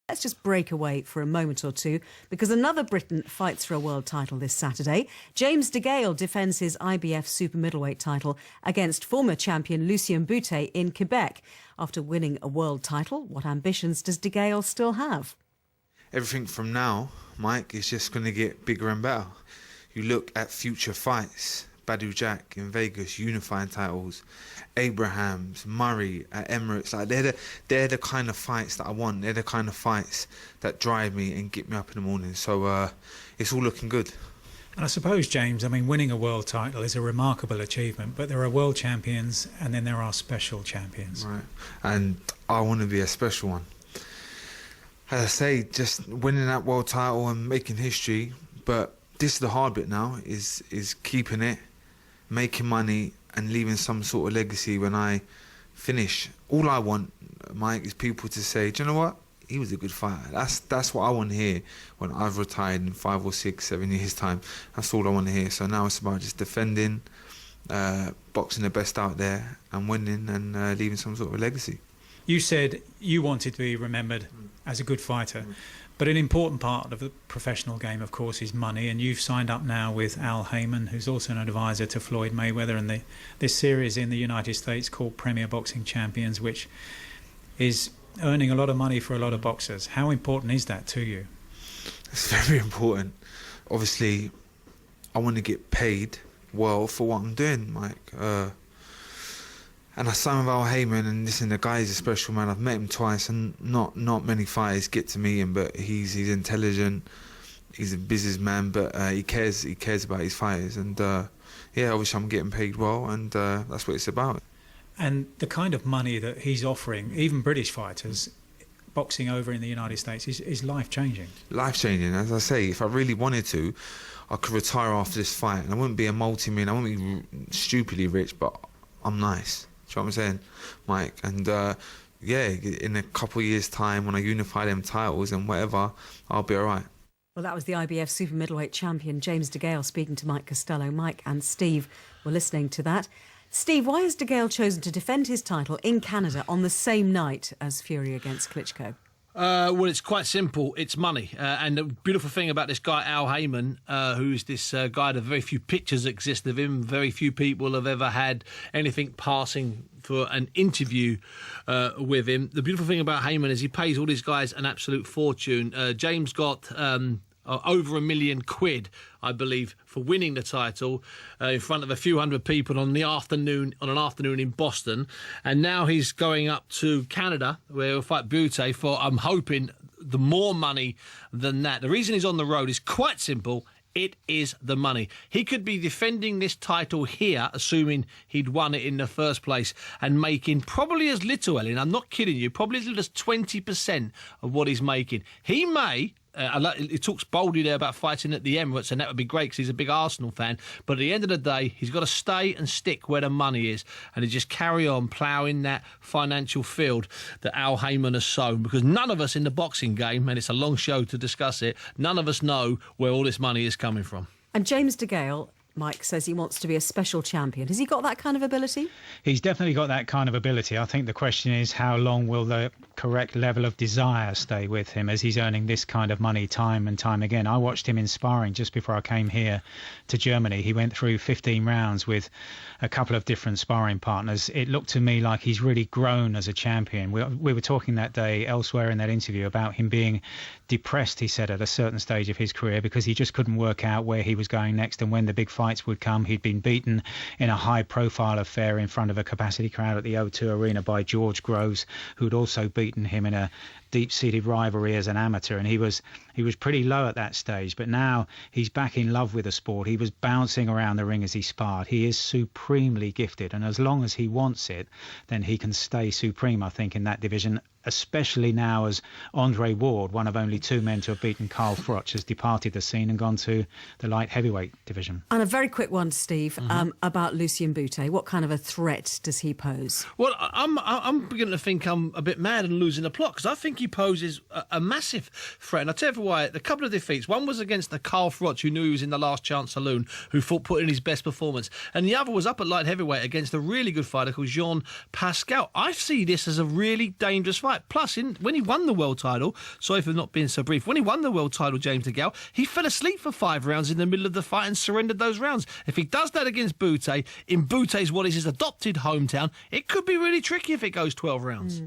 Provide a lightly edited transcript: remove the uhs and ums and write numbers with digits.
Let's just break away for a moment or two because another Briton fights for a world title this Saturday. James DeGale defends his IBF super middleweight title against former champion Lucian Bute in Quebec. After winning a world title, what ambitions does DeGale still have? Everything from now, Mike, is just going to get bigger and better. You look at future fights, Badou Jack in Vegas, unifying titles, Abrahams, Murray at Emirates, like they're the kind of fights that I want. They're the kind of fights that drive me and get me up in the morning. So it's all looking good. And I suppose, James, I mean, winning a world title is a remarkable achievement, but there are world champions and then there are special champions. Right, and I want to be a special one. As I say, just winning that world title and making history, but this is the hard bit now, is keeping it, making money and leaving some sort of legacy when I finish. All I want, Mike, is people to say, do you know what? He was a good fighter. That's what I want to hear when I've retired in 5 or 6, 7 years' time. That's all I want to hear. So now it's about just defending, boxing the best out there and winning and leaving some sort of legacy. You said you wanted to be remembered as a good fighter, but an important part of the professional game, of course, is money, and you've signed up now with Al Heyman, who's also an advisor to Floyd Mayweather, and this series in the United States called Premier Boxing Champions, which is earning a lot of money for a lot of boxers. How important is that to you? It's very important. Obviously, I want to get paid well for what I'm doing, Mike. And I signed with Al Heyman, and listen, the guy is a special man. I've met him twice, and not many fighters get to meet him, but he's intelligent, he's a businessman, but he cares about his fighters, and yeah, obviously I'm getting paid well, and that's what it's about. And the kind of money that he's offering, even British fighters, boxing over in the United States, is life-changing. Life-changing. As I say, if I really wanted to, I could retire after this fight, and I wouldn't be a multi-million, I wouldn't be stupidly rich, but I'm nice. Do you know what I'm saying, Mike? And yeah, in a couple of years' time, when I unify them titles and whatever, I'll be all right. Well, that was the IBF super middleweight champion James DeGale speaking to Mike Costello. Mike and Steve were listening to that. Steve, why has DeGale chosen to defend his title in Canada on the same night as Fury against Klitschko? Well, it's quite simple. It's money. And the beautiful thing about this guy, Al Heyman, who's this guy that very few pictures exist of him, very few people have ever had anything passing for an interview with him. The beautiful thing about Heyman is he pays all these guys an absolute fortune. James got over £1 million, I believe, for winning the title in front of a few hundred people on an afternoon in Boston, and now he's going up to Canada where he'll fight Bute for, I'm hoping, the more money than that. The reason he's on the road is quite simple. It is the money. He could be defending this title here, assuming he'd won it in the first place, and making probably as little, Ellen, I'm not kidding you, probably as little as 20% of what he's making. He may... he talks boldly there about fighting at the Emirates, and that would be great because he's a big Arsenal fan. But at the end of the day, he's got to stay and stick where the money is, and he just carry on ploughing that financial field that Al Heyman has sown. Because none of us in the boxing game, and it's a long show to discuss it, none of us know where all this money is coming from. And James DeGale, Mike, says he wants to be a special champion. Has he got that kind of ability? He's definitely got that kind of ability. I think the question is how long will the correct level of desire stay with him as he's earning this kind of money time and time again. I watched him in sparring just before I came here to Germany. He went through 15 rounds with a couple of different sparring partners. It looked to me like he's really grown as a champion. We were talking that day elsewhere in that interview about him being depressed, he said, at a certain stage of his career because he just couldn't work out where he was going next and when the big fights would come. He'd been beaten in a high-profile affair in front of a capacity crowd at the O2 Arena by George Groves, who'd also beaten him in a deep-seated rivalry as an amateur, and he was pretty low at that stage, but now he's back in love with the sport. He was bouncing around the ring as he sparred. He is supremely gifted, and as long as he wants it, then he can stay supreme, I think, in that division, especially now as Andre Ward, one of only 2 men to have beaten Carl Froch, has departed the scene and gone to the light heavyweight division. And a very quick one, Steve, about Lucian Bute. What kind of a threat does he pose? Well, I'm beginning to think I'm a bit mad and losing the plot, because I think he poses a massive threat. And I'll tell you why. A couple of defeats. One was against the Carl Froch, who knew he was in the Last Chance Saloon, who put in his best performance. And the other was up at light heavyweight against a really good fighter called Jean Pascal. I see this as a really dangerous fight. fight. Plus, when he won the world title, sorry for not being so brief, when he won the world title, James DeGale, he fell asleep for 5 rounds in the middle of the fight and surrendered those rounds. If he does that against Bute, in Bute's what is his adopted hometown, it could be really tricky if it goes 12 rounds.